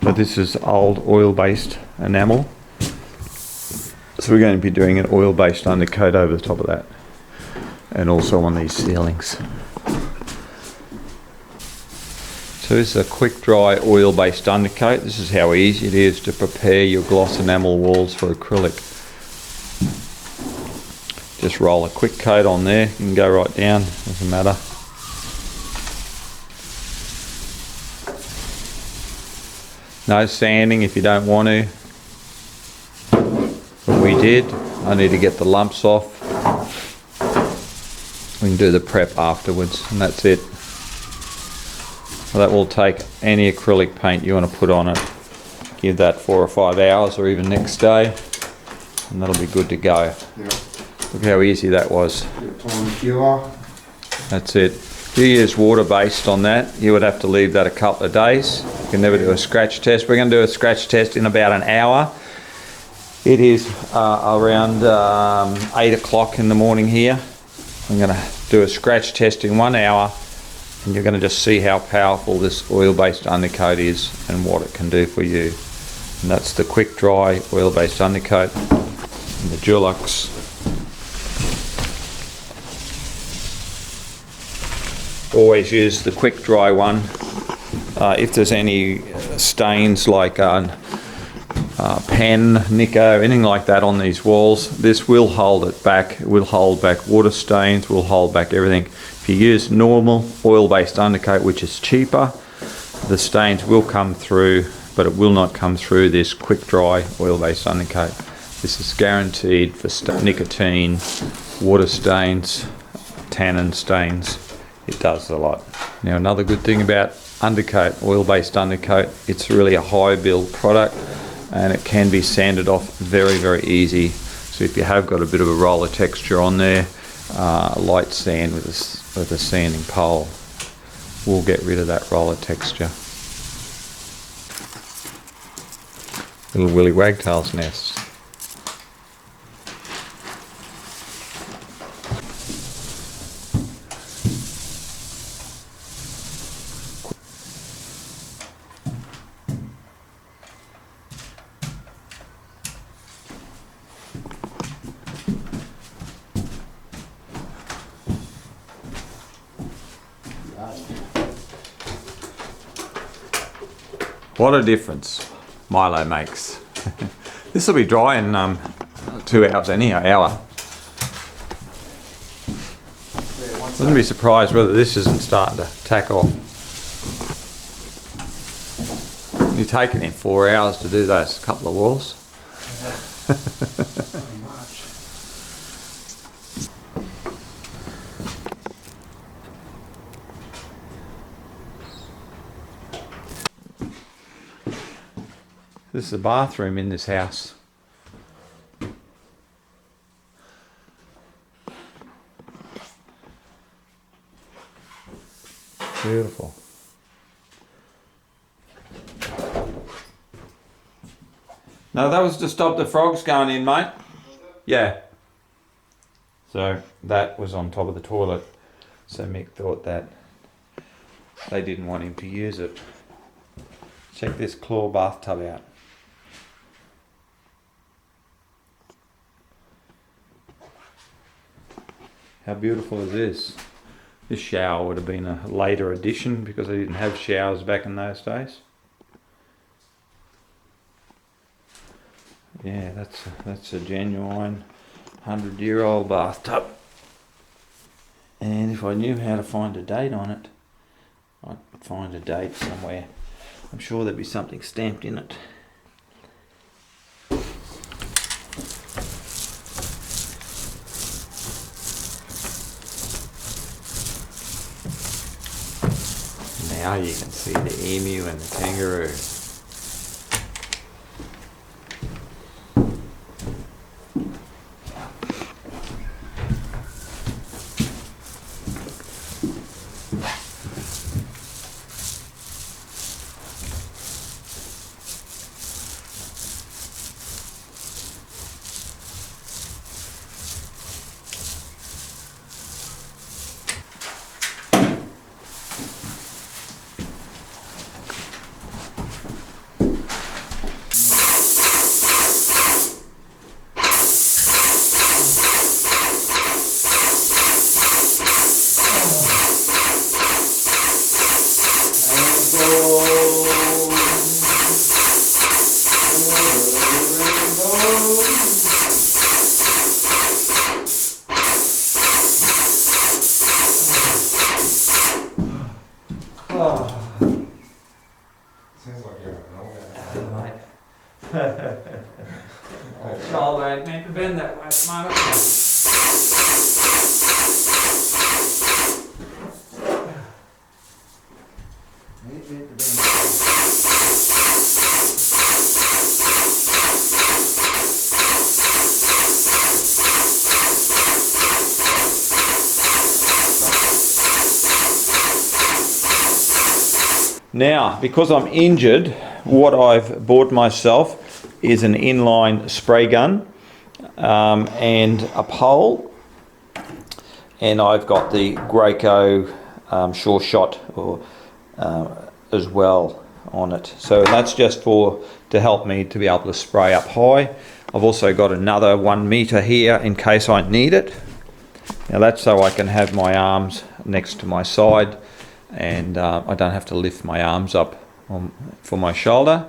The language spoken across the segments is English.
So this is old oil-based enamel. So we're going to be doing an oil-based undercoat over the top of that, and also on these ceilings. So this is a quick dry oil-based undercoat. This is how easy it is to prepare your gloss enamel walls for acrylic. Just roll a quick coat on there. You can go right down, doesn't matter. No sanding if you don't want to. But we did. I need to get the lumps off. We can do the prep afterwards, and that's it. Well, that will take any acrylic paint you want to put on it. Give that 4 or 5 hours, or even next day, and that'll be good to go. Yep. Look how easy that was. That's it. If you use water based on that, you would have to leave that a couple of days. You can never do a scratch test. We're going to do a scratch test in about an hour. It is around 8 o'clock in the morning here. I'm going to do a scratch test in 1 hour, and you're going to just see how powerful this oil-based undercoat is and what it can do for you. And that's the quick dry oil-based undercoat in the Dulux. Always use the quick dry one. If there's any stains like pen, Nico, anything like that on these walls, this will hold it back. It will hold back water stains, will hold back everything. If you use normal oil-based undercoat, which is cheaper, the stains will come through, but it will not come through this quick dry oil-based undercoat. This is guaranteed for nicotine, water stains, tannin stains. It does a lot. Now another good thing about undercoat, oil-based undercoat, it's really a high build product, and it can be sanded off very, very easy. So if you have got a bit of a roller texture on there, light sand with a sanding pole will get rid of that roller texture. Little Willy Wagtail's nest. What a difference Milo makes. This will be dry in 2 hours anyhow, hour. Wouldn't be surprised whether this isn't starting to tack off. You take it in 4 hours to do those couple of walls. This is the bathroom in this house. Beautiful. No, that was to stop the frogs going in, mate. Yeah. So that was on top of the toilet. So Mick thought that they didn't want him to use it. Check this claw bathtub out. How beautiful is this? This shower would have been a later addition because they didn't have showers back in those days. Yeah, that's a genuine 100-year-old bathtub. And if I knew how to find a date on it, I'd find a date somewhere. I'm sure there'd be something stamped in it. Now you can see the emu and the kangaroo. Sounds like you're an old Mate. Shoulder ain't meant to bend that way at the moment. Now, because I'm injured, what I've bought myself is an inline spray gun and a pole, and I've got the Graco Sure Shot as well on it. So that's just to help me to be able to spray up high. I've also got another 1 meter here in case I need it. Now that's so I can have my arms next to my side, and I don't have to lift my arms up for my shoulder.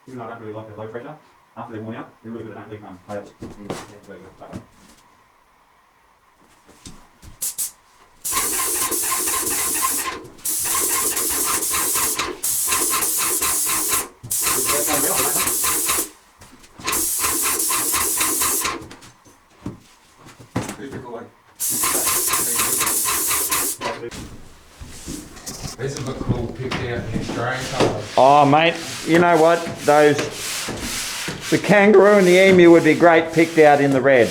Even though I don't really like the low pressure, after they're worn out, they're really good at leaving tails. These look cool picked out in Australian colours. Oh mate, you know what? The kangaroo and the emu would be great picked out in the red.